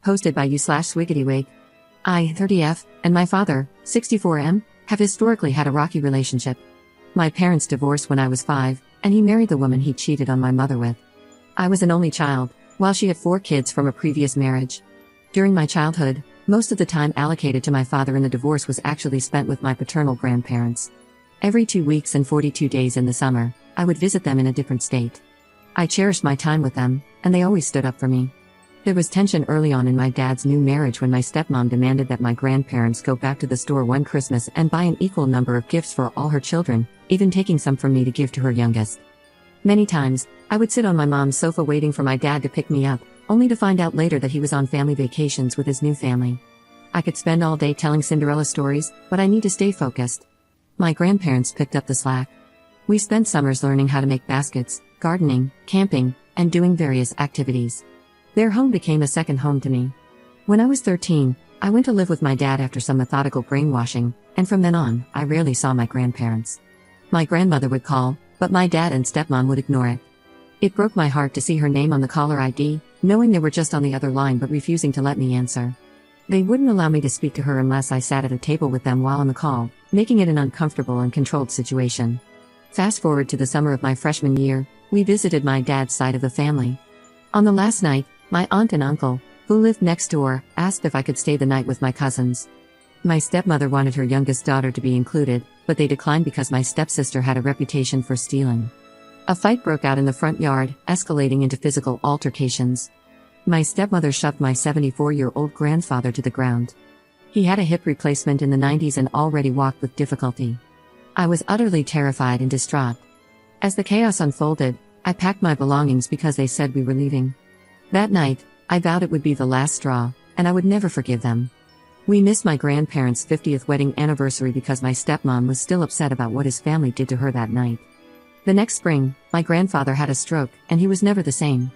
Posted by u/swiggitywig. I, 30F, and my father, 64M, have historically had a rocky relationship. My parents divorced when I was 5, and he married the woman he cheated on my mother with. I was an only child, while she had 4 kids from a previous marriage. During my childhood, most of the time allocated to my father in the divorce was actually spent with my paternal grandparents. Every 2 weeks and 42 days in the summer, I would visit them in a different state. I cherished my time with them, and they always stood up for me. There was tension early on in my dad's new marriage when my stepmom demanded that my grandparents go back to the store one Christmas and buy an equal number of gifts for all her children, even taking some from me to give to her youngest. Many times, I would sit on my mom's sofa waiting for my dad to pick me up, only to find out later that he was on family vacations with his new family. I could spend all day telling Cinderella stories, but I need to stay focused. My grandparents picked up the slack. We spent summers learning how to make baskets, gardening, camping, and doing various activities. Their home became a second home to me. When I was 13, I went to live with my dad after some methodical brainwashing, and from then on, I rarely saw my grandparents. My grandmother would call, but my dad and stepmom would ignore it. It broke my heart to see her name on the caller ID, knowing they were just on the other line but refusing to let me answer. They wouldn't allow me to speak to her unless I sat at a table with them while on the call, making it an uncomfortable and controlled situation. Fast forward to the summer of my freshman year, we visited my dad's side of the family. On the last night, my aunt and uncle, who lived next door, asked if I could stay the night with my cousins. My stepmother wanted her youngest daughter to be included, but they declined because my stepsister had a reputation for stealing. A fight broke out in the front yard, escalating into physical altercations. My stepmother shoved my 74-year-old grandfather to the ground. He had a hip replacement in the 90s and already walked with difficulty. I was utterly terrified and distraught. As the chaos unfolded, I packed my belongings because they said we were leaving. That night, I vowed it would be the last straw, and I would never forgive them. We missed my grandparents' 50th wedding anniversary because my stepmom was still upset about what his family did to her that night. The next spring, my grandfather had a stroke, and he was never the same.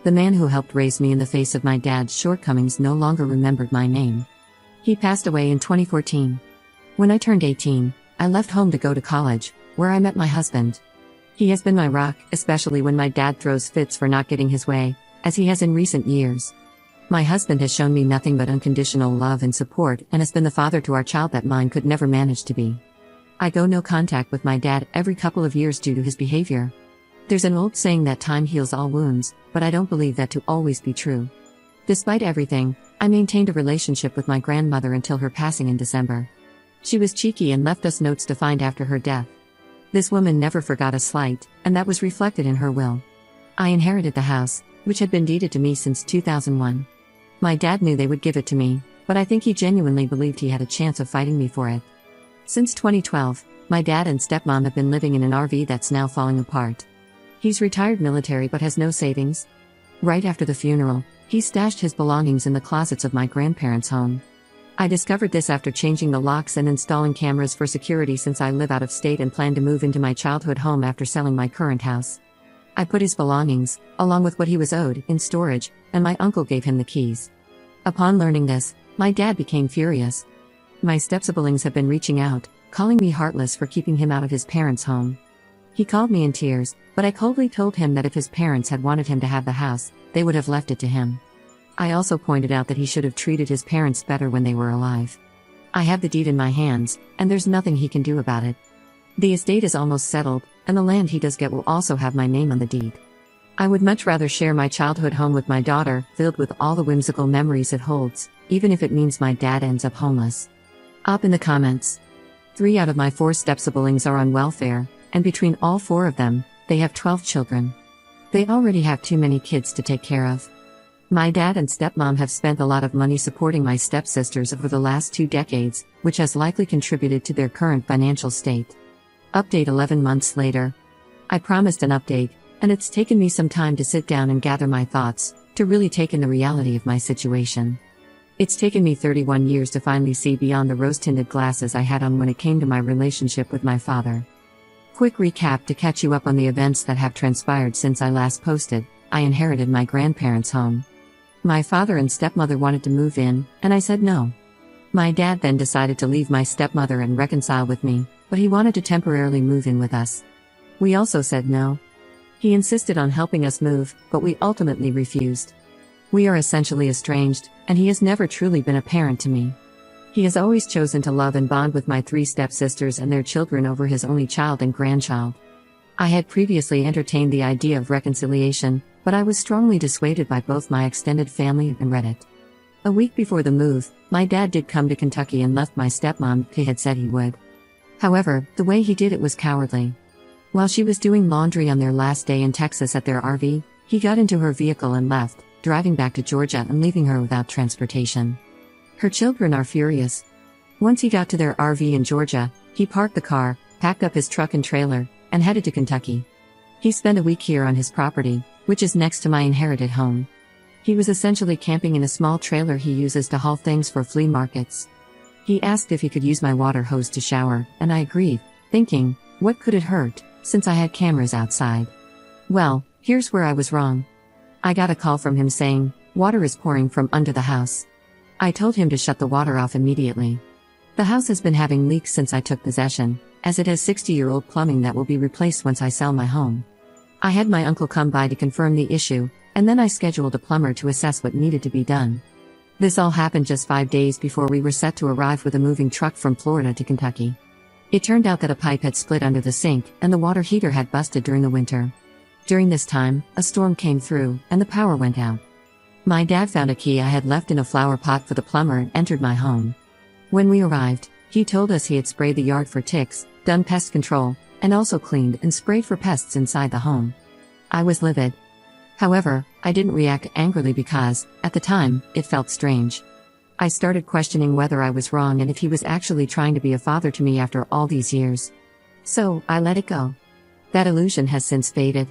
The man who helped raise me in the face of my dad's shortcomings no longer remembered my name. He passed away in 2014. When I turned 18, I left home to go to college, where I met my husband. He has been my rock, especially when my dad throws fits for not getting his way, as he has in recent years. My husband has shown me nothing but unconditional love and support and has been the father to our child that mine could never manage to be. I go no contact with my dad every couple of years due to his behavior. There's an old saying that time heals all wounds, but I don't believe that to always be true. Despite everything, I maintained a relationship with my grandmother until her passing in December. She was cheeky and left us notes to find after her death. This woman never forgot a slight, and that was reflected in her will. I inherited the house, which had been deeded to me since 2001. My dad knew they would give it to me, but I think he genuinely believed he had a chance of fighting me for it. Since 2012, my dad and stepmom have been living in an RV that's now falling apart. He's retired military but has no savings. Right after the funeral, he stashed his belongings in the closets of my grandparents' home. I discovered this after changing the locks and installing cameras for security since I live out of state and plan to move into my childhood home after selling my current house. I put his belongings, along with what he was owed, in storage, and my uncle gave him the keys. Upon learning this, my dad became furious. My step-siblings have been reaching out, calling me heartless for keeping him out of his parents' home. He called me in tears, but I coldly told him that if his parents had wanted him to have the house, they would have left it to him. I also pointed out that he should have treated his parents better when they were alive. I have the deed in my hands, and there's nothing he can do about it. The estate is almost settled, and the land he does get will also have my name on the deed. I would much rather share my childhood home with my daughter, filled with all the whimsical memories it holds, even if it means my dad ends up homeless. Up in the comments. 3 out of my 4 step-siblings are on welfare, and between all 4 of them, they have 12 children. They already have too many kids to take care of. My dad and stepmom have spent a lot of money supporting my stepsisters over the last 2 decades, which has likely contributed to their current financial state. Update 11 months later. I promised an update, and it's taken me some time to sit down and gather my thoughts, to really take in the reality of my situation. It's taken me 31 years to finally see beyond the rose-tinted glasses I had on when it came to my relationship with my father. Quick recap to catch you up on the events that have transpired since I last posted. I inherited my grandparents' home. My father and stepmother wanted to move in, and I said no. My dad then decided to leave my stepmother and reconcile with me, but he wanted to temporarily move in with us. We also said no. He insisted on helping us move, but we ultimately refused. We are essentially estranged, and he has never truly been a parent to me. He has always chosen to love and bond with my 3 stepsisters and their children over his only child and grandchild. I had previously entertained the idea of reconciliation, but I was strongly dissuaded by both my extended family and Reddit. A week before the move, my dad did come to Kentucky and left my stepmom, he had said he would. However, the way he did it was cowardly. While she was doing laundry on their last day in Texas at their RV, he got into her vehicle and left, driving back to Georgia and leaving her without transportation. Her children are furious. Once he got to their RV in Georgia, he parked the car, packed up his truck and trailer, and headed to Kentucky. He spent a week here on his property, which is next to my inherited home. He was essentially camping in a small trailer he uses to haul things for flea markets. He asked if he could use my water hose to shower, and I agreed, thinking, what could it hurt, since I had cameras outside? Well, here's where I was wrong. I got a call from him saying, water is pouring from under the house. I told him to shut the water off immediately. The house has been having leaks since I took possession, as it has 60-year-old plumbing that will be replaced once I sell my home. I had my uncle come by to confirm the issue, and then I scheduled a plumber to assess what needed to be done. This all happened just 5 days before we were set to arrive with a moving truck from Florida to Kentucky. It turned out that a pipe had split under the sink, and the water heater had busted during the winter. During this time, a storm came through, and the power went out. My dad found a key I had left in a flower pot for the plumber and entered my home. When we arrived, he told us he had sprayed the yard for ticks, done pest control, and also cleaned and sprayed for pests inside the home. I was livid. However, I didn't react angrily because, at the time, it felt strange. I started questioning whether I was wrong and if he was actually trying to be a father to me after all these years. So, I let it go. That illusion has since faded.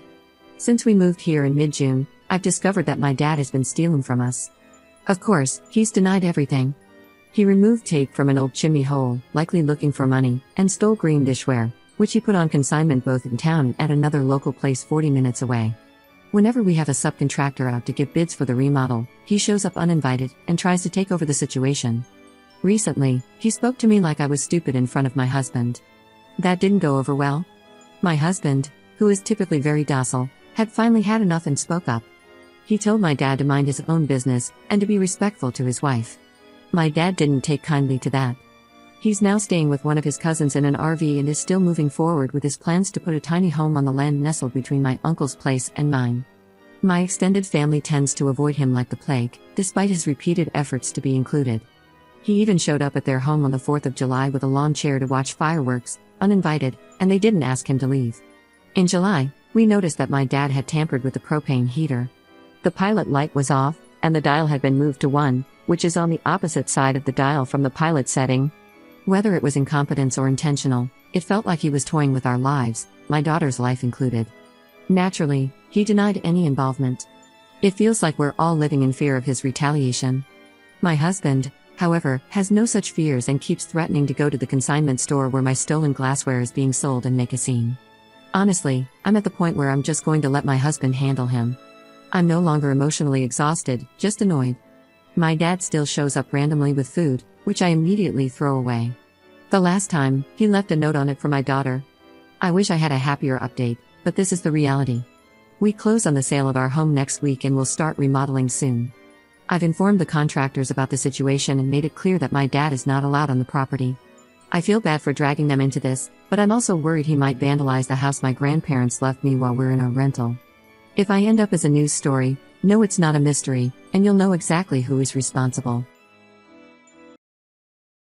Since we moved here in mid-June, I've discovered that my dad has been stealing from us. Of course, he's denied everything. He removed tape from an old chimney hole, likely looking for money, and stole green dishware, which he put on consignment both in town and at another local place 40 minutes away. Whenever we have a subcontractor out to give bids for the remodel, he shows up uninvited and tries to take over the situation. Recently, he spoke to me like I was stupid in front of my husband. That didn't go over well. My husband, who is typically very docile, had finally had enough and spoke up. He told my dad to mind his own business and to be respectful to his wife. My dad didn't take kindly to that. He's now staying with one of his cousins in an RV and is still moving forward with his plans to put a tiny home on the land nestled between my uncle's place and mine. My extended family tends to avoid him like the plague, despite his repeated efforts to be included. He even showed up at their home on the 4th of July with a lawn chair to watch fireworks, uninvited, and they didn't ask him to leave. In July, we noticed that my dad had tampered with the propane heater. The pilot light was off, and the dial had been moved to 1, which is on the opposite side of the dial from the pilot setting. Whether it was incompetence or intentional, it felt like he was toying with our lives, my daughter's life included. Naturally, he denied any involvement. It feels like we're all living in fear of his retaliation. My husband, however, has no such fears and keeps threatening to go to the consignment store where my stolen glassware is being sold and make a scene. Honestly, I'm at the point where I'm just going to let my husband handle him. I'm no longer emotionally exhausted, just annoyed. My dad still shows up randomly with food, which I immediately throw away. The last time, he left a note on it for my daughter. I wish I had a happier update, but this is the reality. We close on the sale of our home next week and will start remodeling soon. I've informed the contractors about the situation and made it clear that my dad is not allowed on the property. I feel bad for dragging them into this, but I'm also worried he might vandalize the house my grandparents left me while we're in a rental. If I end up as a news story, know it's not a mystery, and you'll know exactly who is responsible.